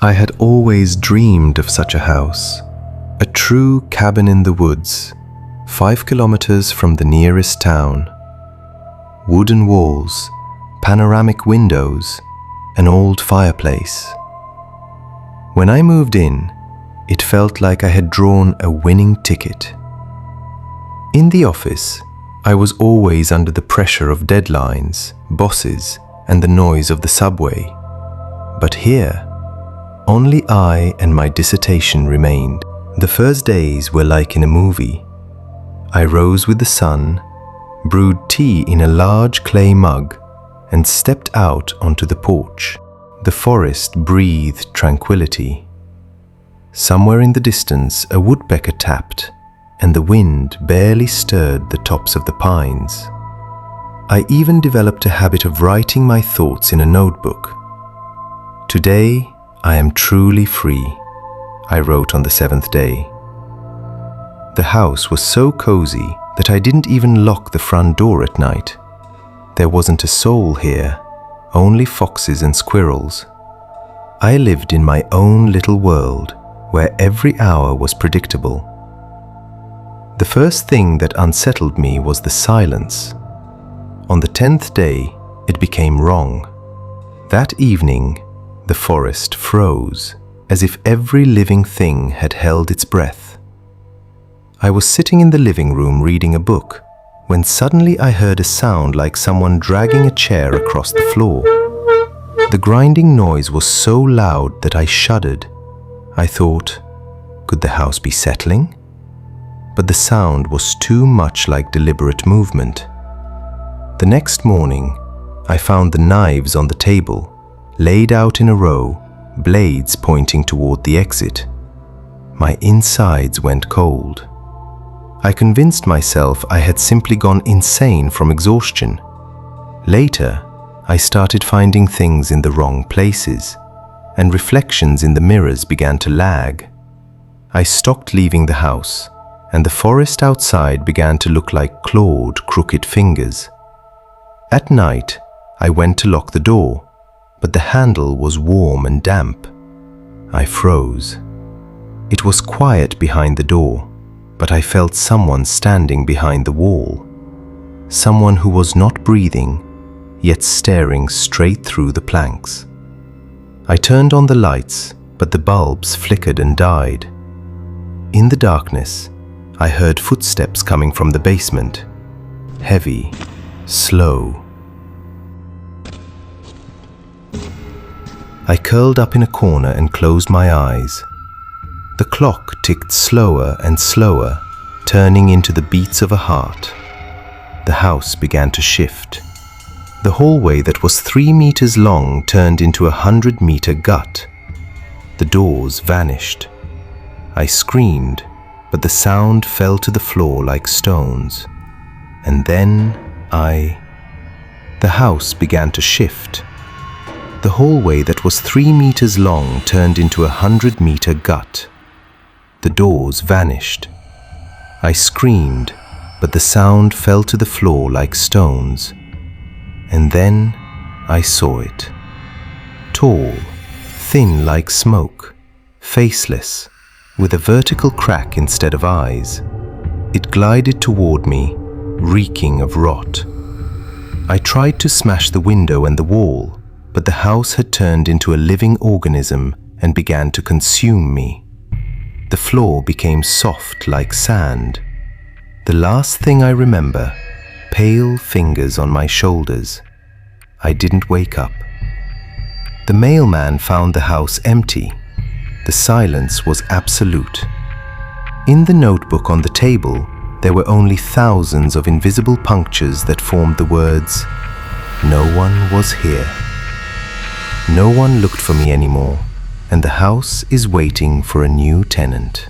I had always dreamed of such a house, a true cabin in the woods, 5 kilometers from the nearest town. Wooden walls, panoramic windows, an old fireplace. When I moved in, it felt like I had drawn a winning ticket. In the office, I was always under the pressure of deadlines, bosses, and the noise of the subway. But here, only I and my dissertation remained. The first days were like in a movie. I rose with the sun, brewed tea in a large clay mug, and stepped out onto the porch. The forest breathed tranquility. Somewhere in the distance, a woodpecker tapped, and the wind barely stirred the tops of the pines. I even developed a habit of writing my thoughts in a notebook. "Today, I am truly free," I wrote on the 7th day. The house was so cozy that I didn't even lock the front door at night. There wasn't a soul here, only foxes and squirrels. I lived in my own little world where every hour was predictable. The first thing that unsettled me was the silence. On the 10th day, it became wrong. That evening, the forest froze, as if every living thing had held its breath. I was sitting in the living room reading a book, when suddenly I heard a sound like someone dragging a chair across the floor. The grinding noise was so loud that I shuddered. I thought, could the house be settling? But the sound was too much like deliberate movement. The next morning, I found the knives on the table, laid out in a row, blades pointing toward the exit. My insides went cold. I convinced myself I had simply gone insane from exhaustion. Later, I started finding things in the wrong places, and reflections in the mirrors began to lag. I stopped leaving the house, and the forest outside began to look like clawed, crooked fingers. At night, I went to lock the door, but the handle was warm and damp. I froze. It was quiet behind the door, but I felt someone standing behind the wall. Someone who was not breathing, yet staring straight through the planks. I turned on the lights, but the bulbs flickered and died. In the darkness, I heard footsteps coming from the basement. Heavy, slow. I curled up in a corner and closed my eyes. The clock ticked slower and slower, turning into the beats of a heart. The house began to shift. The hallway that was 3 meters long turned into a 100-meter gut. The doors vanished. I screamed, but the sound fell to the floor like stones. And then the house began to shift. The hallway that was 3 meters long turned into a 100-meter gut. The doors vanished. I screamed, but the sound fell to the floor like stones. And then I saw it. Tall, thin like smoke, faceless, with a vertical crack instead of eyes. It glided toward me, reeking of rot. I tried to smash the window and the wall, but the house had turned into a living organism and began to consume me. The floor became soft like sand. The last thing I remember, pale fingers on my shoulders. I didn't wake up. The mailman found the house empty. The silence was absolute. In the notebook on the table, there were only thousands of invisible punctures that formed the words, "No one was here." No one looked for me anymore, and the house is waiting for a new tenant.